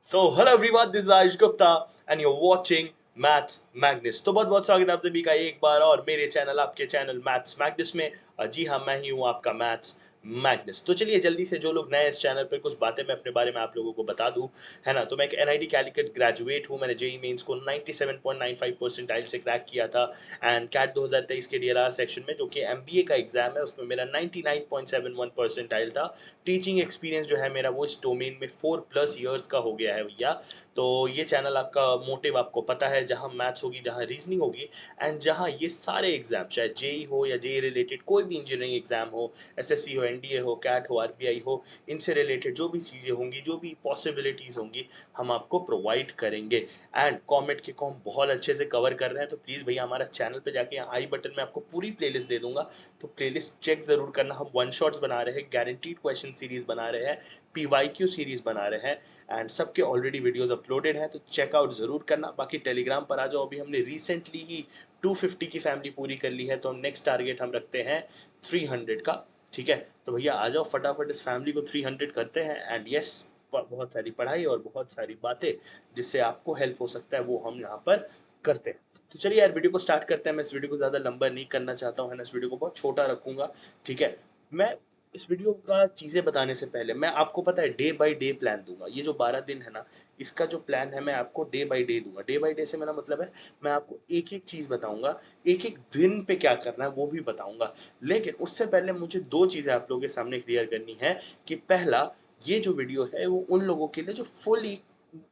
So hello everyone, this is Ayush Gupta and you're watching Maths Magnus। तो बहुत बहुत स्वागत है आप सभी का एक बार और मेरे चैनल आपके चैनल मैथ्स मैग्निस में। जी हाँ, मैं ही हूँ आपका मैथ्स मैग्निस। तो चलिए जल्दी से जो लोग नए इस चैनल पर कुछ बातें मैं अपने बारे में आप लोगों को बता दूं, है ना। तो मैं एक एनआईटी कैलिकट ग्रेजुएट हूँ। मैंने जेई मेंस को 97.95 परसेंटाइल से क्रैक किया था एंड कैट 2023 के डीएलआर सेक्शन में, जो कि एमबीए का एग्जाम है, उसमें मेरा 99.71 परसेंटाइल था। टीचिंग एक्सपीरियंस जो है मेरा वो इस डोमेन में 4+ ईयर्स का हो गया है भैया। तो ये चैनल आपका मोटिव आपको पता है, जहाँ मैथ्स होगी, जहाँ रीजनिंग होगी एंड जहाँ ये सारे एग्जाम, चाहे जेई हो या जेई रिलेटेड कोई भी इंजीनियरिंग एग्जाम हो, एसएससी हो, एनडीए हो, कैट हो, आरबीआई हो, इनसे रिलेटेड जो भी चीज़ें होंगी, जो भी पॉसिबिलिटीज़ होंगी, हम आपको प्रोवाइड करेंगे। एंड कॉमेट के को हम बहुत अच्छे से कवर कर रहे हैं। तो प्लीज़ भैया हमारा चैनल पे जाके यहाँ आई बटन में आपको पूरी प्लेलिस्ट दे दूंगा, तो प्लेलिस्ट चेक ज़रूर करना। हम वन शॉट्स बना रहे हैं, गारंटीड क्वेश्चन सीरीज बना रहे हैं, पीवाईक्यू सीरीज बना रहे हैं एंड सबके ऑलरेडी वीडियोस अपलोडेड हैं, तो चेकआउट ज़रूर करना। बाकी टेलीग्राम पर आ जाओ, अभी हमने रिसेंटली ही 250 की फैमिली पूरी कर ली है, तो हम नेक्स्ट टारगेट हम रखते हैं 300 का। ठीक है, तो भैया आ जाओ फटाफट इस फैमिली को 300 करते हैं एंड यस, बहुत सारी पढ़ाई और बहुत सारी बातें जिससे आपको हेल्प हो सकता है वो हम यहाँ पर करते हैं। तो चलिए यार वीडियो को स्टार्ट करते हैं। मैं इस वीडियो को ज़्यादा लंबा नहीं करना चाहता हूँ, है ना। इस वीडियो को बहुत छोटा रखूंगा, ठीक है। मैं इस वीडियो का चीज़ें बताने से पहले मैं आपको पता है डे बाय डे प्लान दूंगा। ये जो 12 दिन है ना, इसका जो प्लान है मैं आपको डे बाय डे दूंगा। डे बाय डे से मेरा मतलब है मैं आपको एक एक चीज़ बताऊंगा, एक एक दिन पे क्या करना है वो भी बताऊंगा। लेकिन उससे पहले मुझे दो चीज़ें आप लोगों के सामने क्लियर करनी है। कि पहला, ये जो वीडियो है वो उन लोगों के लिए जो फुली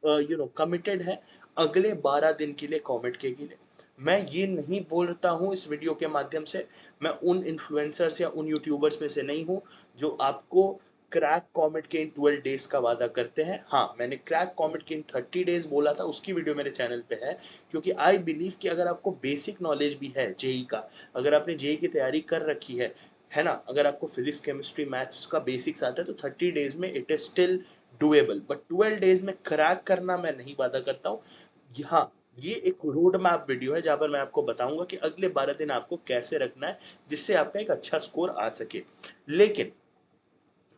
कमिटेड है अगले 12 दिन के लिए कॉमेट के लिए। मैं ये नहीं बोलता हूँ इस वीडियो के माध्यम से, मैं उन इन्फ्लुएंसर्स या उन यूट्यूबर्स में से नहीं हूँ जो आपको क्रैक कॉमेट के इन 12 डेज का वादा करते हैं। हाँ, मैंने क्रैक कॉमेट के इन 30 डेज बोला था, उसकी वीडियो मेरे चैनल पे है। क्योंकि आई बिलीव कि अगर आपको बेसिक नॉलेज भी है जेई का, अगर आपने जेई की तैयारी कर रखी है ना, अगर आपको फिजिक्स केमिस्ट्री मैथ्स का बेसिक्स आता है, तो 30 डेज में it is still doable. But 12 days में क्रैक करना मैं नहीं वादा करता हूँ। हाँ, ये एक रोड मैप वीडियो है जहाँ पर मैं आपको बताऊंगा कि अगले 12 दिन आपको कैसे रखना है जिससे आपका एक अच्छा स्कोर आ सके। लेकिन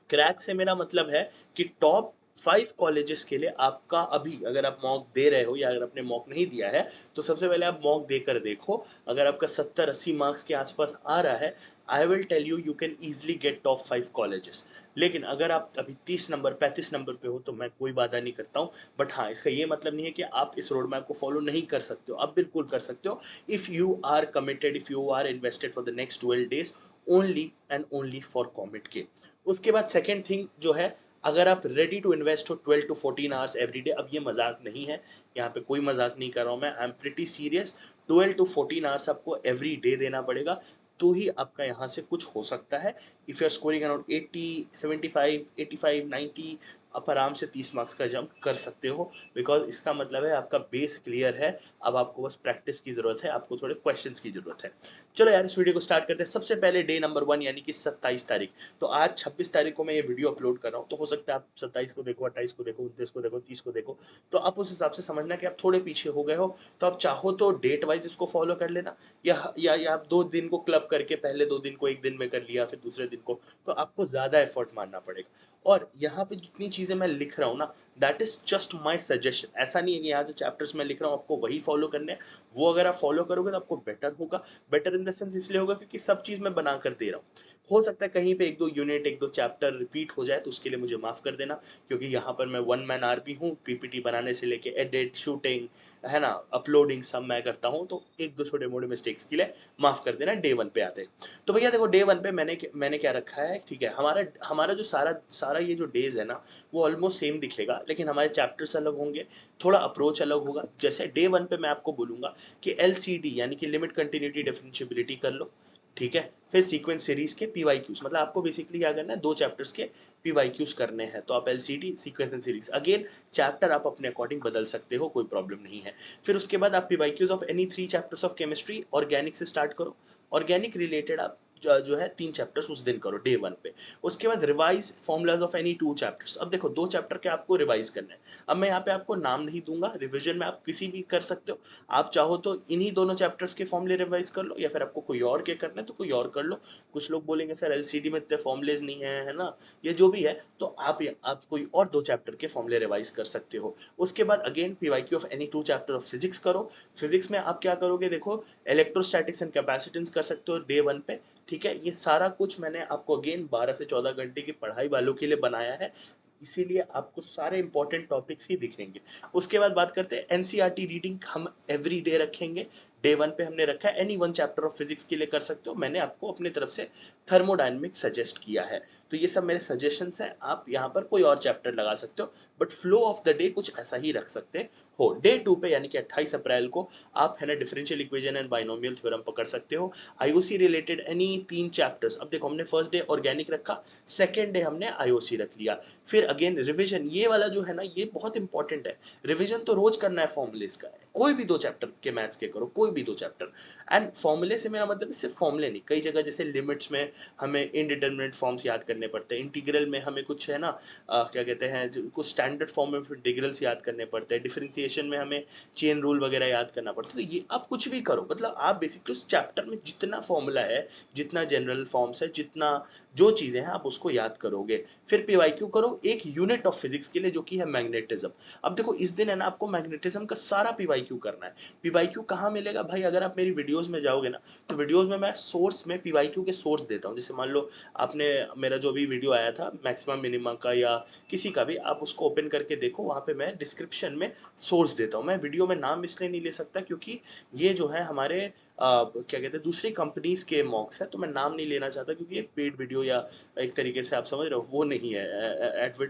क्रैक से मेरा मतलब है कि टॉप 5 कॉलेजेस के लिए आपका अभी, अगर आप मॉक दे रहे हो या अगर आपने मॉक नहीं दिया है, तो सबसे पहले आप मॉक देकर देखो। अगर आपका 70-80 मार्क्स के आसपास आ रहा है, I will tell you you can easily get top 5 colleges. लेकिन अगर आप अभी 30 नंबर 35 नंबर पे हो तो मैं कोई बाधा नहीं करता हूँ। बट हाँ, इसका ये मतलब नहीं है कि आप इस रोड मैप को फॉलो नहीं कर सकते हो, आप बिल्कुल कर सकते हो। If you are committed, if you are invested for the next 12 days, only and only for comet के। उसके बाद सेकेंड थिंग जो है, अगर आप रेडी टू इन्वेस्ट हो 12 to 14 आवर्स एवरी डे, अब ये मजाक नहीं है, यहाँ पे कोई मजाक नहीं कर रहा हूँ मैं, I am pretty serious. 12 to 14 hours आपको एवरी डे देना पड़ेगा, तो ही आपका यहाँ से कुछ हो सकता है। If you are scoring around 80, 75, 85, 90, आप आराम से 30 मार्क्स का जंप कर सकते हो। बिकॉज इसका मतलब है आपका बेस क्लियर है, अब आपको बस प्रैक्टिस की ज़रूरत है, आपको थोड़े क्वेश्चंस की ज़रूरत है। चलो यार इस वीडियो को स्टार्ट करते हैं। सबसे पहले डे नंबर 1 यानी कि 27 तारीख। तो आज 26 तारीख को मैं ये वीडियो अपलोड कर रहा हूँ, तो हो सकता है आप 27 को देखो, 28 को देखो, 29 को देखो, 30 को देखो। तो आप उस हिसाब से समझना कि आप थोड़े पीछे हो गए हो। तो आप चाहो तो डेट वाइज इसको फॉलो कर लेना, या आप 2 दिन को क्लब करके पहले 2 दिन को एक दिन में कर लिया, फिर दूसरे दिन को, तो आपको ज़्यादा एफर्ट मारना पड़ेगा। और यहाँ पे जितनी चीज़ें मैं लिख रहा हूँ ना, that is just my suggestion. ऐसा नहीं है कि यहाँ जो चैप्टर्स मैं लिख रहा हूँ आपको वही फॉलो करने हैं। वो अगर आप फॉलो करोगे तो आपको बेटर होगा। बेटर इन द सेंस इसलिए होगा क्योंकि सब चीज़ मैं बना कर दे रहा हूँ। हो सकता है कहीं पे एक दो यूनिट, एक दो चैप्टर रिपीट हो जाए, तो उसके लिए मुझे माफ़ कर देना। क्योंकि यहाँ पर मैं वन मैन आर्मी हूँ, पीपीटी बनाने से लेके एडिट, शूटिंग, है ना, अपलोडिंग, सब मैं करता हूँ। तो एक दो छोटे मोटे मिस्टेक्स के लिए माफ़ कर देना। डे 1 पे आते हैं। तो भैया देखो, डे 1 पे मैंने क्या रखा है, ठीक है। हमारा हमारा जो सारा सारा ये जो डेज है ना, वो ऑलमोस्ट सेम दिखेगा, लेकिन हमारे चैप्टर्स अलग होंगे, थोड़ा अप्रोच अलग होगा। जैसे डे 1 पे मैं आपको बोलूँगा कि एलसीडी यानी कि लिमिट कंटिन्यूटी डिफरेंशियबिलिटी कर लो, ठीक है। फिर सीक्वेंस सीरीज के पीवाईक्यूज, मतलब आपको बेसिकली क्या करना है, 2 चैप्टर्स के पीवाईक्यूज करने हैं। तो आप LCD, sequence and series, again chapter आप अपने अकॉर्डिंग बदल सकते हो, कोई प्रॉब्लम नहीं है। फिर उसके बाद आप PYQs of any 3 chapters of chemistry, organic से स्टार्ट करो। ऑर्गेनिक रिलेटेड आप जो है 3 चैप्टर्स उस दिन करो डे 1 पे। उसके बाद रिवाइज़ फॉर्मूलाज़ ऑफ एनी 2 चैप्टर्स। अब देखो 2 चैप्टर के आपको रिवाइज़ करना है। अब मैं यहाँ पे आपको नाम नहीं दूँगा, रिवीजन में आप किसी भी कर सकते हो। आप चाहो तो इन्हीं दोनों चैप्टर्स के फॉर्मूले रिवाइज़ कर लो, या फिर आपको कोई और के करना है तो कोई और कर लो। कुछ लोग बोलेंगे सर एलसीडी में इतने फॉर्मूलेज़ नहीं है ना? ये जो भी है, तो आप कोई और 2 चैप्टर के फॉर्मूले रिवाइज़ कर सकते हो। उसके बाद again PYQ of any 2 chapter of physics करो। फिजिक्स में आप क्या करोगे, देखो इलेक्ट्रोस्टैटिक्स एंड कैपेसिटेंस कर सकते हो डे 1 पे, ठीक है? ये सारा कुछ मैंने आपको अगेन 12 से 14 घंटे की पढ़ाई वालों के लिए बनाया है, इसीलिए आपको सारे इंपॉर्टेंट टॉपिक्स ही दिखेंगे। उसके बाद बात करते हैं एनसीईआरटी रीडिंग, हम एवरी डे रखेंगे। डे 1 पे हमने रखा है एनी 1 चैप्टर ऑफ फिजिक्स के लिए कर सकते हो। मैंने आपको अपनी तरफ से थर्मोडायनामिक्स सजेस्ट किया है, तो ये सब मेरे सजेशंस हैं। आप यहाँ पर कोई और चैप्टर लगा सकते हो, but flow of the day कुछ ऐसा ही रख सकते हो। डे 2 पे यानी कि 28 अप्रैल को आप है ना differential equation and binomial theorem पकड़ सकते हो। IOC related any 3 chapters. अब देखो हमने फर्स्ट डे ऑर्गेनिक रखा, सेकेंड डे हमने आईओसी रख लिया। फिर अगेन रिवीजन, ये वाला जो है ना ये बहुत इंपॉर्टेंट है। रिवीजन तो रोज करना है फॉर्मूलेस का, कोई भी 2 चैप्टर के मैथ्स के करो, कोई भी 2 चैप्टर। एंड फॉर्मूले से मेरा मतलब सिर्फ फॉर्मूले नहीं, कई जगह जैसे लिमिट्स में हमें इनडिटरमिनेट फॉर्म्स याद करने पड़ते हैं, इंटीग्रल में हमें कुछ है ना क्या कहते हैं कुछ स्टैंडर्ड फॉर्म में इंटीग्रल्स याद करने पड़ते हैं, डिफरेंशिएशन में हमें चेन रूल वगैरह याद करना पड़ता है। तो ये आप कुछ भी करो, मतलब आप बेसिकली उस चैप्टर में जितना फॉर्मूला है, जितना जनरल फॉर्म्स है, जितना जो चीज़ें हैं आप उसको याद करोगे। फिर पीवाईक्यू करो एक यूनिट ऑफ फिजिक्स के लिए जो कि है मैग्नेटिज्म। अब देखो इस दिन है ना आपको मैग्नेटिज्म का सारा पीवाईक्यू करना है। पीवाईक्यू कहाँ मिलेगा भाई, अगर आप मेरी वीडियोस में जाओगे ना, तो वीडियोस में मैं सोर्स में पीवाईक्यू के सोर्स देता हूँ। जैसे मान लो आपने मेरा जो भी वीडियो आया था मैक्सिमम मिनिमम का या किसी का भी, आप उसको ओपन करके देखो, वहाँ पे मैं डिस्क्रिप्शन में सोर्स देता हूँ। मैं वीडियो में नाम इसलिए नहीं ले सकता क्योंकि ये जो है हमारे क्या कहते हैं दूसरी कंपनीज के मॉक्स है, तो मैं नाम नहीं लेना चाहता क्योंकि ये पेड वीडियो या एक तरीके से आप समझ रहे हो वो नहीं है,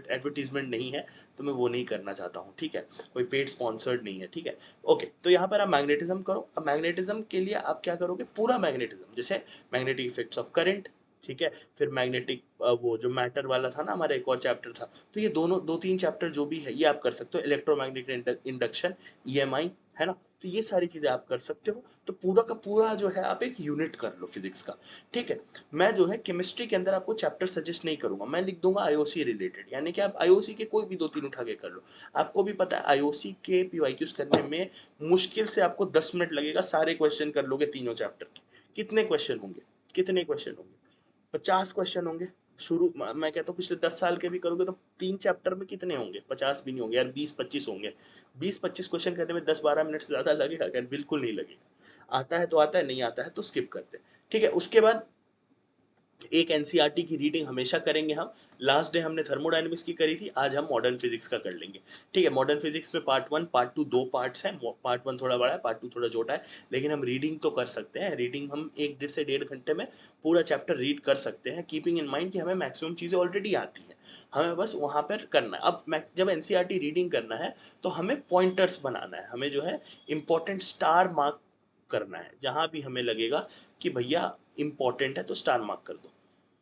एडवर्टीजमेंट नहीं है, तो मैं वो नहीं करना चाहता हूँ, ठीक है? कोई पेड स्पॉन्सर्ड नहीं है, ठीक है? ओके, तो यहाँ पर आप मैग्नेटिज्म करो। अब मैग्नेटिज्म के लिए आप क्या करोगे, पूरा मैग्नेटिज्म, जैसे मैग्नेटिक इफेक्ट्स ऑफ करंट, ठीक है? फिर मैग्नेटिक वो जो मैटर वाला था ना हमारा एक और चैप्टर था, तो ये दोनों 2-3 चैप्टर जो भी है ये आप कर सकते हो। इलेक्ट्रोमैग्नेटिक इंडक्शन, ईएमआई, है ना? तो ये सारी चीजें आप कर सकते हो। तो पूरा का पूरा जो है आप एक यूनिट कर लो फिजिक्स का, ठीक है? मैं जो है केमिस्ट्री के अंदर आपको चैप्टर सजेस्ट नहीं करूंगा, मैं लिख दूंगा आईओसी रिलेटेड, यानी कि आप आईओसी के कोई भी 2-3 उठा के कर लो। आपको भी पता है आईओसी के पीवाईक्यूज करने में मुश्किल से आपको 10 मिनट लगेगा, सारे क्वेश्चन कर लोगे तीनों चैप्टर के। कितने क्वेश्चन होंगे, कितने क्वेश्चन होंगे? 50 क्वेश्चन होंगे। शुरू मैं कहता हूँ पिछले 10 साल के भी करोगे तो 3 चैप्टर में कितने होंगे, 50 भी नहीं होंगे यार, 20-25 होंगे। 20-25 क्वेश्चन करने में 10-12 मिनट से ज्यादा लगेगा क्या? बिल्कुल नहीं लगेगा। आता है तो आता है, नहीं आता है तो स्किप करते हैं, ठीक है? उसके बाद एक एनसीईआरटी की रीडिंग हमेशा करेंगे हम। लास्ट डे हमने थर्मोडायनेमिक्स की करी थी, आज हम मॉडर्न फिजिक्स का कर लेंगे, ठीक है? मॉडर्न फिजिक्स में पार्ट 1 पार्ट 2 दो पार्ट्स हैं। पार्ट 1 थोड़ा बड़ा है, पार्ट 2 थोड़ा छोटा है, लेकिन हम रीडिंग तो कर सकते हैं। रीडिंग हम 1 से 1.5 घंटे में पूरा चैप्टर रीड कर सकते हैं, कीपिंग इन माइंड कि हमें मैक्सिमम चीज़ें ऑलरेडी आती हैं, हमें बस वहाँ पर करना है। अब जब एनसीईआरटी रीडिंग करना है तो हमें पॉइंटर्स बनाना है, हमें जो है इंपॉर्टेंट स्टार मार्क करना है, जहाँ भी हमें लगेगा कि भैया इंपॉर्टेंट है तो स्टार मार्क कर दो,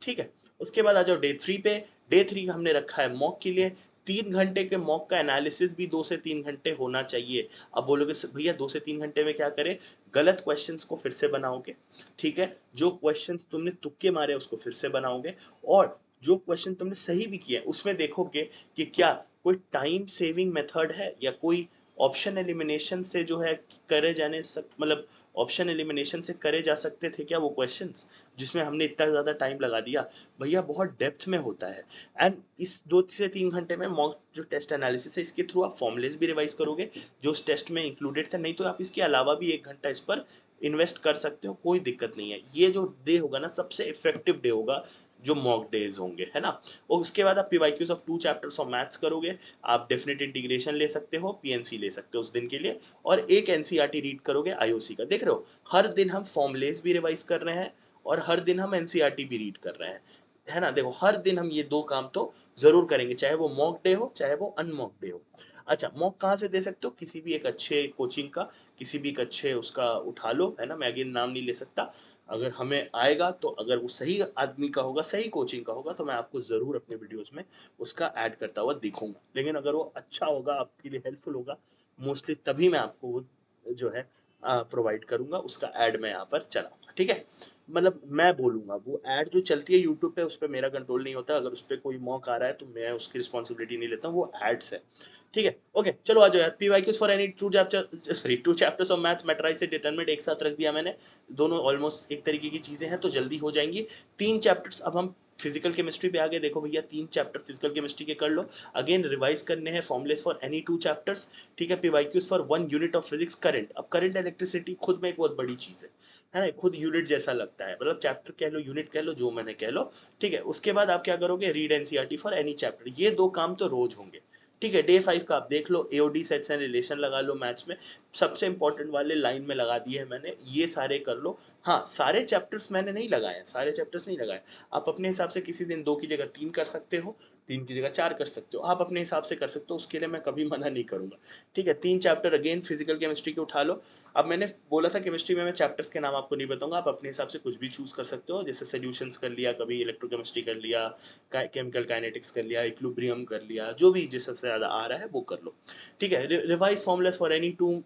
ठीक है? उसके बाद आ जाओ डे 3 पे। डे 3 का हमने रखा है मॉक के लिए। 3 घंटे के मॉक का एनालिसिस भी 2 से 3 घंटे होना चाहिए। अब बोलोगे भैया 2 से 3 घंटे में क्या करें? गलत क्वेश्चंस को फिर से बनाओगे, ठीक है? जो क्वेश्चन तुमने तुक्के मारे उसको फिर से बनाओगे, और जो क्वेश्चन तुमने सही भी किया उसमें देखोगे कि क्या कोई टाइम सेविंग मेथड है या कोई ऑप्शन एलिमिनेशन से जो है करे जाने सक मतलब ऑप्शन एलिमिनेशन से करे जा सकते थे क्या वो क्वेश्चंस, जिसमें हमने इतना ज़्यादा टाइम लगा दिया। भैया बहुत डेप्थ में होता है। एंड इस 2 से 3 घंटे में मॉक जो टेस्ट एनालिसिस है इसके थ्रू आप फॉर्मुलेस भी रिवाइज करोगे जो उस टेस्ट में इंक्लूडेड थे, नहीं तो आप इसके अलावा भी 1 घंटा इस पर इन्वेस्ट कर सकते हो, कोई दिक्कत नहीं है। ये जो डे होगा ना सबसे इफेक्टिव डे होगा जो मॉक डेज होंगे, है ना? और उसके बाद आप PYQs of 2 chapters of maths करोगे। आप डेफिनेट इंटीग्रेशन ले सकते हो, पीएनसी ले सकते हो उस दिन के लिए, और एक एनसीईआरटी रीड करोगे आईओसी का। देख रहे हो हर दिन हम फॉर्मुलेस भी रिवाइज कर रहे हैं और हर दिन हम एनसीईआरटी भी रीड कर रहे हैं, है ना? देखो हर दिन हम ये 2 काम तो जरूर करेंगे, चाहे वो मॉक डे हो चाहे वो अनमॉक डे हो। अच्छा, मॉक कहाँ से दे सकते हो? किसी भी एक अच्छे कोचिंग का, किसी भी एक अच्छे उसका उठा लो, है ना? मैं अगेन नाम नहीं ले सकता। अगर हमें आएगा तो अगर वो सही आदमी का होगा, सही कोचिंग का होगा, तो मैं आपको जरूर अपने वीडियोस में उसका ऐड करता हुआ दिखूंगा। लेकिन अगर वो अच्छा होगा, आपके लिए हेल्पफुल होगा मोस्टली, तभी मैं आपको वो जो है प्रोवाइड करूंगा, उसका ऐड मैं यहाँ पर चलाऊंगा, ठीक है। मतलब मैं बोलूंगा, वो ऐड जो चलती है यूट्यूब पे उस पर मेरा कंट्रोल नहीं होता, अगर उस पर कोई मॉक आ रहा है तो मैं उसकी रिस्पॉन्सिबिलिटी नहीं लेता हूँ, वो एड्स है, ठीक है। ओके चलो आ जाओ यार, PYQs for any two chapters of maths matrices से डिटरमिनेंट एक साथ रख दिया मैंने, दोनों ऑलमोस्ट एक तरीके की चीजें हैं तो जल्दी हो जाएंगी। 3 चैप्टर्स अब हम फिजिकल केमिस्ट्री पे आ गए, देखो भैया 3 चैप्टर फिजिकल केमिस्ट्री के कर लो, अगेन रिवाइज करने हैं फॉर्मुलेस फॉर एनी 2 चैप्टर्स, ठीक है। PYQs for 1 unit of physics current, अब करंट इलेक्ट्रिसिटी खुद में एक बहुत बड़ी चीज है ना, खुद यूनिट जैसा लगता है, मतलब चैप्टर कह लो यूनिट कह लो जो मैंने कह लो, ठीक है। उसके बाद आप क्या करोगे, read NCERT for any chapter, ये 2 काम तो रोज होंगे, ठीक है। डे 5 का आप देख लो, एओडी सेट्स एंड रिलेशन लगा लो मैथ्स में, सबसे इंपॉर्टेंट वाले लाइन में लगा दिए हैं मैंने, ये सारे कर लो। हाँ सारे चैप्टर्स मैंने नहीं लगाए, सारे चैप्टर्स नहीं लगाए, आप अपने हिसाब से किसी दिन 2 की जगह 3 कर सकते हो, 3 की जगह 4 कर सकते हो, आप अपने हिसाब से कर सकते हो, उसके लिए मैं कभी मना नहीं करूंगा, ठीक है। 3 चैप्टर अगेन फिजिकल केमिस्ट्री के उठा लो। अब मैंने बोला था केमिस्ट्री में मैं चैप्टर्स के नाम आपको नहीं बताऊंगा, आप अपने हिसाब से कुछ भी चूज कर सकते हो, जैसे सोल्यूशंस कर लिया, कभी इलेक्ट्रोकेमिस्ट्री कर लिया, केमिकल काइनेटिक्स कर लिया, इक्विलिब्रियम कर लिया, जो भी जिस सबसे ज्यादा आ रहा है वो कर लो, ठीक है। Revise formulas for any to,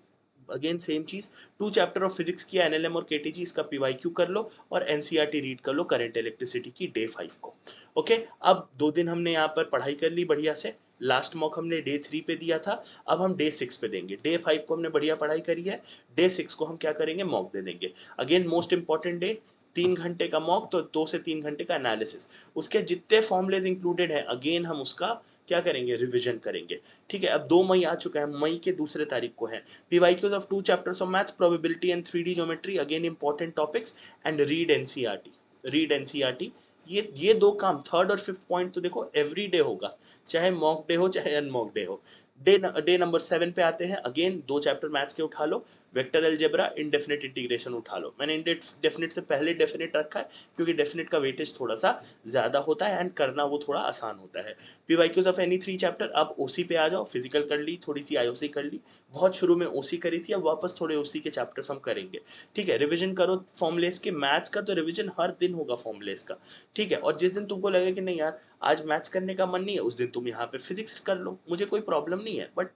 again same चीज, 2 चैप्टर ऑफ फिजिक्स किया, एनएलएम और केटीजी, इसका पीवाईक्यू कर लो और एनसीईआरटी रीड कर लो करंट इलेक्ट्रिसिटी की डे 5 को। ओके अब 2 दिन हमने यहाँ पर पढ़ाई कर ली बढ़िया से, लास्ट मॉक हमने डे 3 पे दिया था, अब हम डे 6 पे देंगे, डे 5 को हमने बढ़िया पढ़ाई करी है, डे 6 को हम क्या करेंगे, मॉक दे देंगे। अगेन मोस्ट इंपॉर्टेंट डे, 3 घंटे का मॉक तो 2 से 3 घंटे का एनालिसिस, उसके जितने फॉर्मुलेज इंक्लूडेड है अगेन हम उसका क्या करेंगे, रिवीजन करेंगे, ठीक है। अब 2 मई आ चुका है, मई के दूसरे तारीख को है PYQs of 2 chapters of maths, probability and 3D geometry, again important topics, and read NCERT, read NCERT. ये 2 काम, थर्ड और फिफ्थ पॉइंट तो देखो एवरी डे होगा, चाहे मॉक डे हो चाहे अनमॉक डे हो। डे नंबर 7 पे आते हैं, अगेन 2 चैप्टर मैथ्स के उठा लो, वेक्टर अलजेब्रा, इनडेफिनेट इंटीग्रेशन उठा लो, मैंने इनडेफिनेट से पहले डेफिनेट रखा है क्योंकि डेफिनेट का वेटेज थोड़ा सा ज्यादा होता है एंड करना वो थोड़ा आसान होता है। पीवाईक्यूज ऑफ एनी 3 चैप्टर, अब ओसी पे आ जाओ, फिजिकल कर ली, थोड़ी सी आईओसी कर ली, बहुत शुरू में ओसी करी थी, अब वापस थोड़े ओसी के चैप्टर्स हम करेंगे, ठीक है। रिवीजन करो फॉर्मुलेस के, मैथ्स का तो रिवीजन हर दिन होगा फॉर्मुलेस का, ठीक है। और जिस दिन तुमको लगे कि नहीं यार आज मैथ्स करने का मन नहीं है, उस दिन तुम यहाँ पे फिजिक्स कर लो, मुझे कोई प्रॉब्लम नहीं है, बट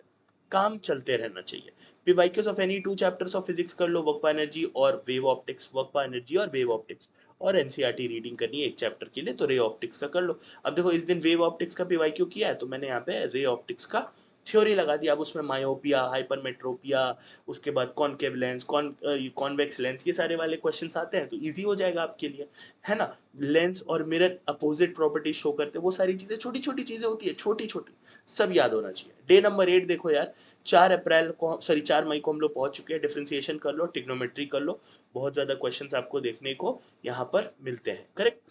काम चलते रहना चाहिए। PYQs of any 2 chapters of physics कर लो, वर्क एनर्जी और वेव ऑप्टिक्स, वर्क एनर्जी और वेव ऑप्टिक्स, और एनसीईआरटी रीडिंग करनी है एक चैप्टर के लिए तो रे ऑप्टिक्स का कर लो। अब देखो इस दिन वेव ऑप्टिक्स का पीवाईक्यू किया है तो मैंने यहाँ पे रे ऑप्टिक्स का थ्योरी लगा दिया, अब उसमें मायोपिया, हाइपरमेट्रोपिया, उसके बाद कॉनकेव लेंस, कॉन्वेक्स लेंस, ये सारे वाले क्वेश्चंस आते हैं तो इजी हो जाएगा आपके लिए, है ना। लेंस और मिरर अपोजिट प्रॉपर्टीज शो करते हैं, वो सारी चीजें छोटी छोटी चीजें होती है, छोटी छोटी, सब याद होना चाहिए। डे नंबर 8 देखो यार, 4 मई को हम लोग पहुंच चुके हैं, डिफरेंशिएशन कर लो, ट्रिग्नोमेट्री कर लो, बहुत ज्यादा क्वेश्चंस आपको देखने को यहाँ पर मिलते हैं, करेक्ट।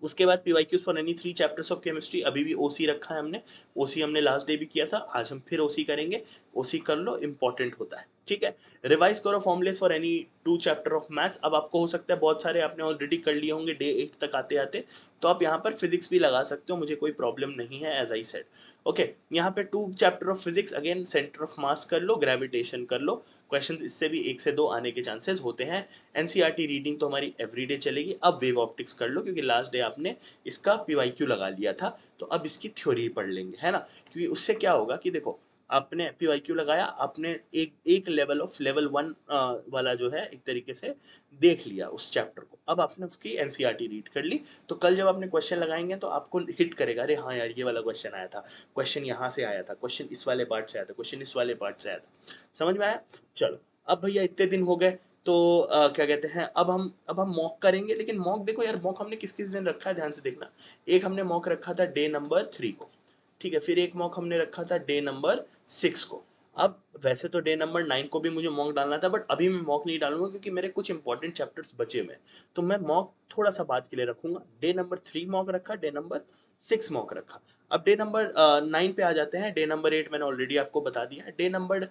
उसके बाद PYQs for any 3 chapters of chemistry, अभी भी ओसी रखा है हमने, ओसी हमने लास्ट डे भी किया था, आज हम फिर ओसी करेंगे, ओसी कर लो, इंपॉर्टेंट होता है, ठीक है। रिवाइज करो formulas for any 2 chapter of maths, अब आपको हो सकता है बहुत सारे आपने ऑलरेडी कर लिए होंगे डे 8 तक आते आते, तो आप यहाँ पर फिजिक्स भी लगा सकते हो, मुझे कोई प्रॉब्लम नहीं है, एज आई सेड। ओके यहाँ पे 2 chapter of physics, again centre of mass कर लो, ग्रेविटेशन कर लो, क्वेश्चन इससे भी 1 से 2 आने के चांसेस होते हैं। एनसीईआरटी रीडिंग तो हमारी एवरीडे चलेगी, अब वेव ऑप्टिक्स कर लो क्योंकि लास्ट डे आपने इसका पीवाईक्यू लगा लिया था, तो अब इसकी थ्योरी पढ़ लेंगे, है ना। क्योंकि उससे क्या होगा कि देखो आपने पीवाईक्यू लगाया, आपने एक एक लेवल ऑफ लेवल 1 वाला जो है एक तरीके से देख लिया उस चैप्टर को, अब आपने उसकी एनसीईआरटी रीड कर ली, तो कल जब आपने क्वेश्चन लगाएंगे तो आपको हिट करेगा, अरे हाँ यार ये वाला क्वेश्चन आया था, क्वेश्चन यहाँ से आया था, क्वेश्चन इस वाले पार्ट से आया था, क्वेश्चन इस वाले पार्ट से आया था, समझ में आया। चलो अब भैया इतने दिन हो गए, तो क्या कहते हैं, अब हम मॉक करेंगे, लेकिन मॉक देखो यार, मॉक हमने किस किस दिन रखा है ध्यान से देखना। एक हमने मॉक रखा था डे नंबर 3 को, ठीक है, फिर एक मॉक हमने रखा था डे नंबर 6 को। अब वैसे तो डे नंबर 9 को भी मुझे मॉक डालना था, बट अभी मैं मॉक नहीं डालूंगा क्योंकि मेरे कुछ इंपॉर्टेंट चैप्टर्स बचे हुए हैं, तो मैं मॉक थोड़ा सा बाद के लिए रखूंगा। डे नंबर 3 मॉक रखा, डे नंबर 6 मॉक रखा। अब डे नंबर 9 पे आ जाते हैं, डे नंबर 8 मैंने ऑलरेडी आपको बता दिया है, डे नंबर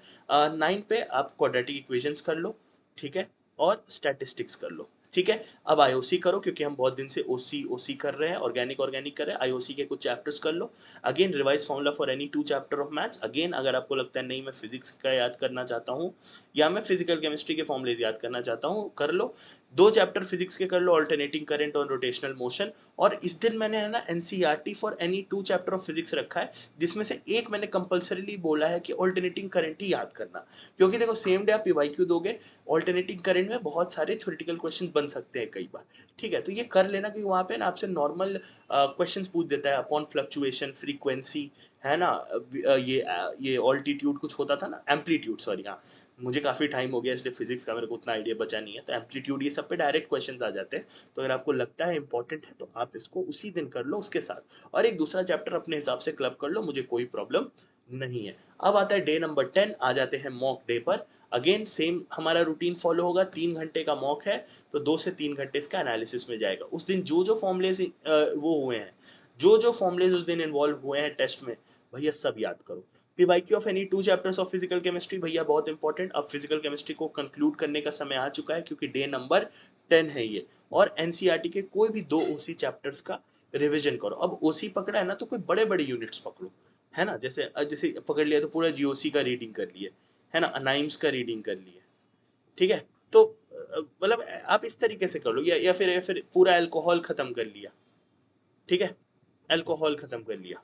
9 पे आप क्वाड्रेटिक इक्वेशंस कर लो, ठीक है, और स्टैटिस्टिक्स कर लो, ठीक है। अब आईओसी करो क्योंकि हम बहुत दिन से ओसी ओसी कर रहे हैं, ऑर्गेनिक ऑर्गेनिक कर रहे हैं, आईओसी के कुछ चैप्टर्स कर लो। Again revise formula for any 2 chapter of maths, again अगर आपको लगता है नहीं मैं फिजिक्स का याद करना चाहता हूँ या मैं फिजिकल केमिस्ट्री के फॉर्मुलेज याद करना चाहता हूँ, कर लो। 2 चैप्टर फिजिक्स के कर लो, अल्टरनेटिंग करंट और रोटेशनल मोशन। और इस दिन मैंने है ना NCERT for any 2 chapter of physics रखा है, जिसमें से एक मैंने कंपल्सरीली बोला है कि अल्टरनेटिंग करंट ही याद करना, क्योंकि देखो सेम डे आप पीवाईक्यू दोगे, अल्टरनेटिंग करंट में बहुत सारे थ्योरेटिकल क्वेश्चंस बन सकते हैं कई बार, ठीक है। तो ये कर लेना कि वहाँ पे ना आपसे नॉर्मल क्वेश्चंस पूछ देता है अपॉन फ्लक्चुएशन, फ्रीक्वेंसी, है ना, ये ऑल्टीट्यूड कुछ होता था ना, एम्पलीट्यूड, सॉरी, हाँ, मुझे काफ़ी टाइम हो गया इसलिए फिजिक्स का मेरे को उतना आइडिया बचा नहीं है, तो एम्पलीट्यूड ये सब पे डायरेक्ट क्वेश्चंस आ जाते हैं। तो अगर आपको लगता है इंपॉर्टेंट है तो आप इसको उसी दिन कर लो उसके साथ, और एक दूसरा चैप्टर अपने हिसाब से क्लब कर लो, मुझे कोई प्रॉब्लम नहीं है। अब आता है डे नंबर 10, आ जाते हैं मॉक डे पर। अगेन सेम हमारा रूटीन फॉलो होगा, 3 घंटे का मॉक है, तो 2 से 3 घंटे इसका एनालिसिस में जाएगा। उस दिन जो जो फॉर्मुलेज वो हुए हैं, जो जो फॉर्मुलेज उस दिन इन्वॉल्व हुए हैं टेस्ट में, भैया सब याद करो। PYQ of any 2 chapters of physical chemistry, भैया बहुत इंपॉर्टेंट। अब फिजिकल केमिस्ट्री को कंक्लूड करने का समय आ चुका है, क्योंकि डे नंबर 10 है ये। और एनसीईआरटी के कोई भी 2 ओसी चैप्टर्स का रिवीजन करो। अब ओसी पकड़ा है ना, तो कोई बड़े बड़े यूनिट्स पकड़ो, है ना, जैसे जैसे पकड़ लिया तो पूरा जीओसी का रीडिंग कर लिए, है ना, अनाइम्स का रीडिंग कर लिए, ठीक है। तो मतलब आप इस तरीके से कर लो, या फिर पूरा अल्कोहल खत्म कर लिया, ठीक है, अल्कोहल खत्म कर लिया,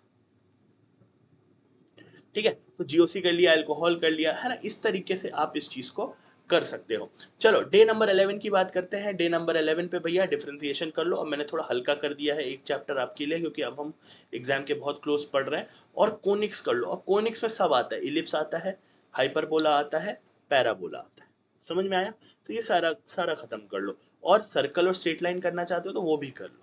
ठीक है। तो जीओसी कर लिया, अल्कोहल कर लिया, है ना, इस तरीके से आप इस चीज को कर सकते हो। चलो डे नंबर 11 की बात करते हैं। डे नंबर 11 पे भैया डिफरेंशिएशन कर लो। अब मैंने थोड़ा हल्का कर दिया है एक चैप्टर आपके लिए, क्योंकि अब हम एग्जाम के बहुत क्लोज पढ़ रहे हैं। और कोनिक्स कर लो। अब कोनिक्स में सब आता है, इलिप्स आता है, हाइपरबोला आता है, पैराबोला आता है, समझ में आया। तो ये सारा सारा खत्म कर लो। और सर्कल और स्ट्रेट लाइन करना चाहते हो तो वो भी कर लो,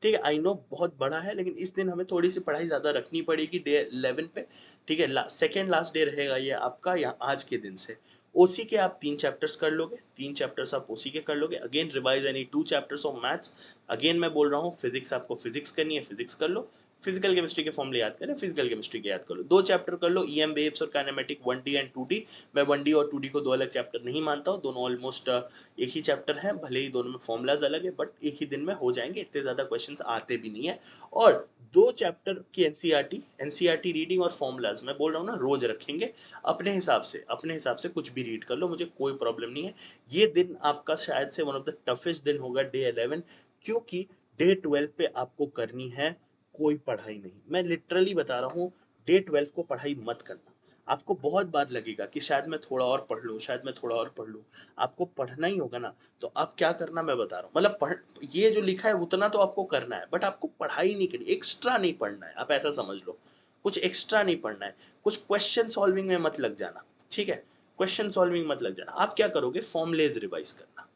ठीक है। आई नो बहुत बड़ा है, लेकिन इस दिन हमें थोड़ी सी पढ़ाई ज्यादा रखनी पड़ेगी डे 11 पे, ठीक है। सेकेंड लास्ट डे रहेगा ये आपका, यहाँ आज के दिन से। ओसी के आप 3 चैप्टर्स कर लोगे, 3 चैप्टर्स आप ओसी के कर लोगे। Again revise any 2 chapters of maths. Again मैं बोल रहा हूँ, फिजिक्स आपको फिजिक्स करनी है, फिजिक्स कर लो। फिजिकल केमिस्ट्री के फॉर्मूले याद करें, फिजिकल केमिस्ट्री के याद कर लो। 2 चैप्टर कर लो, ईएम वेव्स और काइनेमेटिक 1D एंड 2D। मैं 1D और 2D को 2 अलग चैप्टर नहीं मानता हूँ, दोनों ऑलमोस्ट एक ही चैप्टर है, भले ही दोनों में फॉर्मूलाज अलग है, बट एक ही दिन में हो जाएंगे, इतने ज्यादा क्वेश्चंस आते भी नहीं है। और 2 चैप्टर की एनसीईआरटी रीडिंग और फॉर्मूलाज मैं बोल रहा हूँ ना, रोज रखेंगे। अपने हिसाब से कुछ भी रीड कर लो, मुझे कोई प्रॉब्लम नहीं है। ये दिन आपका शायद से वन ऑफ द टफेस्ट दिन होगा, डे 11, क्योंकि डे 12 पे आपको करनी है कोई पढ़ाई नहीं। मैं लिटरली बता रहा हूँ, डे 12 को पढ़ाई मत करना। आपको बहुत बार लगेगा कि शायद मैं थोड़ा और पढ़ लूँ, शायद मैं थोड़ा और पढ़ लूँ। आपको पढ़ना ही होगा ना, तो आप क्या करना मैं बता रहा हूँ। मतलब पढ़, ये जो लिखा है उतना तो आपको करना है, बट आपको पढ़ाई नहीं करनी, एक्स्ट्रा नहीं पढ़ना है, आप ऐसा समझ लो। कुछ एक्स्ट्रा नहीं पढ़ना है, कुछ क्वेश्चन सॉल्विंग में मत लग जाना, ठीक है। क्वेश्चन सॉल्विंग मत लग जाना। आप क्या करोगे, फॉर्मुलेज रिवाइज करना,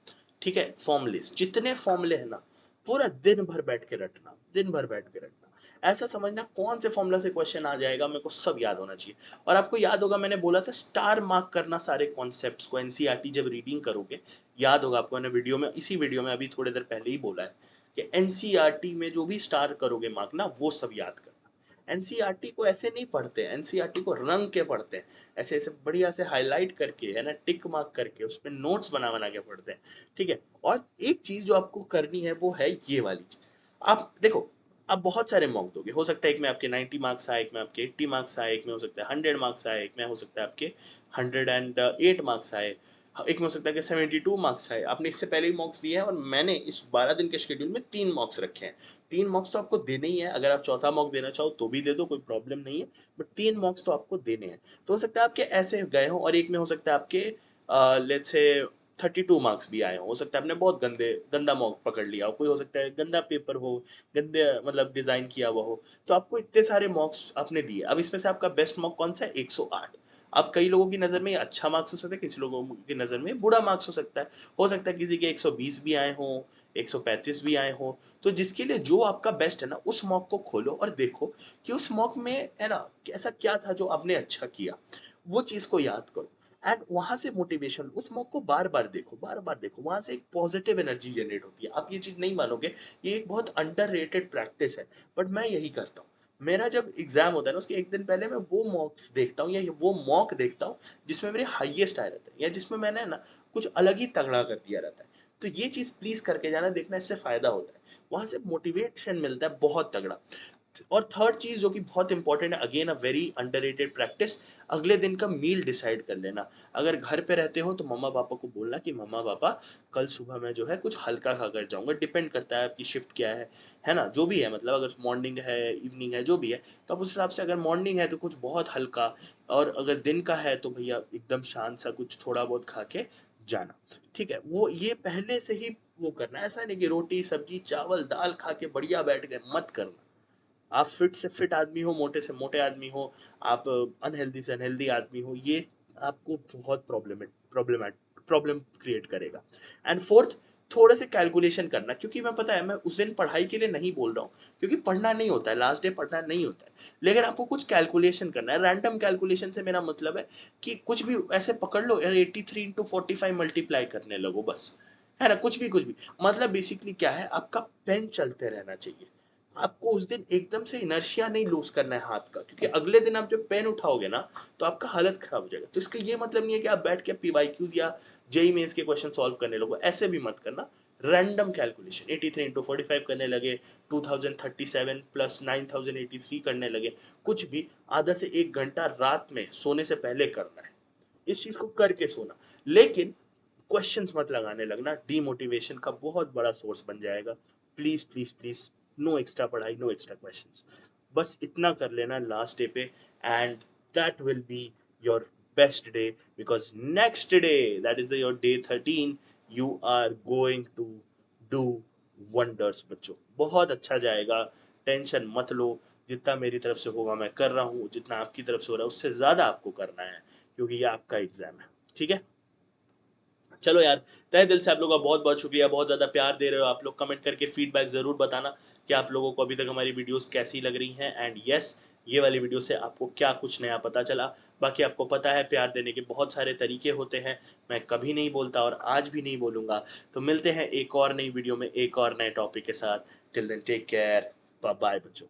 ठीक है। फॉर्मुलेज, जितने फॉर्मुले हैं ना, पूरा दिन भर बैठ के रटना, दिन भर बैठ के रटना। ऐसा समझना कौन से फॉर्मूला से क्वेश्चन आ जाएगा, मेरे को सब याद होना चाहिए। और आपको याद होगा, मैंने बोला था स्टार मार्क करना सारे कॉन्सेप्ट्स को, एनसीईआरटी जब रीडिंग करोगे। याद होगा आपको, मैंने वीडियो में, इसी वीडियो में अभी थोड़ी देर पहले ही बोला है कि एनसीईआरटी में जो भी स्टार करोगे मार्क ना, वो सब याद करना। एनसीईआरटी को ऐसे नहीं पढ़ते, एनसीईआरटी को रंग के पढ़ते हैं, ऐसे ऐसे बढ़िया से हाईलाइट करके, है ना, टिक मार्क करके, उस पर नोट्स बना बना के पढ़ते हैं, ठीक है। और एक चीज जो आपको करनी है वो है ये वाली चीज। आप देखो, आप बहुत सारे मॉक दोगे, हो सकता है एक में आपके 90 मार्क्स आए, एक में आपके 80 मार्क्स आए, एक में हो सकता है 100 मार्क्स आए, एक में हो सकता है आपके 108 मार्क्स आए, एक में हो सकता है कि 72 मार्क्स आए। आपने इससे पहले ही मॉक्स दिए हैं, और मैंने इस 12 दिन के शेड्यूल में 3 मॉक्स रखे हैं। 3 मॉक्स तो आपको देने ही है, अगर आप चौथा मॉक देना चाहो तो भी दे दो, कोई प्रॉब्लम नहीं है, बट 3 मॉक्स तो आपको देने हैं। तो हो सकता है आपके ऐसे गए हो, और एक में हो सकता है आपके लेट्स से 32 मार्क्स भी आए हो सकता है आपने बहुत गंदा मॉक पकड़ लिया हो, कोई हो सकता है गंदा पेपर हो, गंदे मतलब डिजाइन किया हुआ हो। तो आपको इतने सारे मॉक्स आपने दिए, अब इसमें से आपका बेस्ट मॉक कौन सा है, 108। अब कई लोगों की नज़र में ये अच्छा मार्क्स हो सकता है, किसी लोगों की नज़र में बुरा मार्क्स हो सकता है। हो सकता है किसी के 120 भी आए हों, 135 भी आए हों। तो जिसके लिए जो आपका बेस्ट है ना, उस मॉक को खोलो और देखो कि उस मॉक में, है ना, ऐसा क्या था जो आपने अच्छा किया, वो चीज़ को याद करो। एंड वहां से मोटिवेशन, उस मॉक को बार बार देखो, बार बार देखो, वहां से एक पॉजिटिव एनर्जी जनरेट होती है। आप ये चीज नहीं मानोगे, ये एक बहुत अंडररेटेड प्रैक्टिस है, बट मैं यही करता हूँ। मेरा जब एग्जाम होता है ना, उसके एक दिन पहले मैं वो मॉक्स देखता हूँ, या वो मॉक देखता हूँ जिसमें मेरे हाईएस्ट आए रहते हैं, या जिसमें मैंने ना कुछ अलग ही तगड़ा कर दिया रहता है। तो ये चीज प्लीज करके जाना, देखना, इससे फायदा होता है, वहां से मोटिवेशन मिलता है बहुत तगड़ा। और थर्ड चीज जो कि बहुत इंपॉर्टेंट है, again a very underrated practice, अगले दिन का मील डिसाइड कर लेना। अगर घर पे रहते हो तो मम्मा पापा को बोलना कि मम्मा पापा कल सुबह मैं जो है कुछ हल्का खा कर जाऊंगा, डिपेंड करता है आपकी शिफ्ट क्या है ना, जो भी है, मतलब अगर मॉर्निंग है इवनिंग है जो भी है, तो आप उस हिसाब से, अगर मॉर्निंग है तो कुछ बहुत हल्का, और अगर दिन का है तो भैया एकदम शांत सा कुछ थोड़ा बहुत खा के जाना। ठीक है, वो ये पहले से ही वो करना है, ऐसा नहीं कि रोटी सब्जी चावल दाल खा के बढ़िया बैठ गए, मत करना। आप फिट से फिट आदमी हो, मोटे से मोटे आदमी हो, आप अनहेल्दी से अनहेल्दी आदमी हो, ये आपको बहुत प्रॉब्लम प्रॉब्लम क्रिएट करेगा। एंड फोर्थ, थोड़े से कैलकुलेशन करना, क्योंकि मैं पता है मैं उस दिन पढ़ाई के लिए नहीं बोल रहा हूँ, क्योंकि पढ़ना नहीं होता है, लास्ट डे पढ़ना नहीं होता है, लेकिन आपको कुछ कैलकुलेशन करना है। रैंडम कैलकुलेशन से मेरा मतलब है कि कुछ भी ऐसे पकड़ लो यार, 83 into 45 मल्टीप्लाई करने लगो बस, है ना, कुछ भी मतलब बेसिकली क्या है, आपका पेन चलते रहना चाहिए। आपको उस दिन एकदम से इनर्शिया नहीं लूज करना है हाथ का, क्योंकि अगले दिन आप जब पेन उठाओगे ना तो आपका हालत खराब हो जाएगा। तो इसका ये मतलब नहीं है कि आप बैठ के पीवाईक्यूज या जेई मेंस के क्वेश्चन सॉल्व करने लगो, ऐसे भी मत करना। रैंडम कैलकुलेशन 83 into 45 करने लगे, 2037 प्लस 9083 करने लगे, कुछ भी आधा से एक घंटा रात में सोने से पहले करना है, इस चीज को करके सोना। लेकिन क्वेश्चंस मत लगाने लगना, डीमोटिवेशन का बहुत बड़ा सोर्स बन जाएगा। Please please please, no extra पढ़ाई, नो एक्स्ट्रा क्वेश्चंस, बस इतना कर लेना लास्ट डे पे, and that will be your best day, because next day, that is your day 13, you are going to do wonders बच्चों, बहुत अच्छा जाएगा। टेंशन मत लो, जितना मेरी तरफ से होगा मैं कर रहा हूँ, जितना आपकी तरफ से हो रहा है उससे ज्यादा आपको करना है, क्योंकि ये आपका एग्जाम है। ठीक है, चलो यार, तहे दिल से आप लोगों का बहुत बहुत शुक्रिया, बहुत ज़्यादा प्यार दे रहे हो आप लोग, कमेंट करके फीडबैक ज़रूर बताना कि आप लोगों को अभी तक हमारी वीडियोस कैसी लग रही हैं, एंड यस, ये वाली वीडियो से आपको क्या कुछ नया पता चला। बाकी आपको पता है प्यार देने के बहुत सारे तरीके होते हैं, मैं कभी नहीं बोलता और आज भी नहीं बोलूँगा। तो मिलते हैं एक और नई वीडियो में एक और नए टॉपिक के साथ। Till then take care, bye bye बच्चों।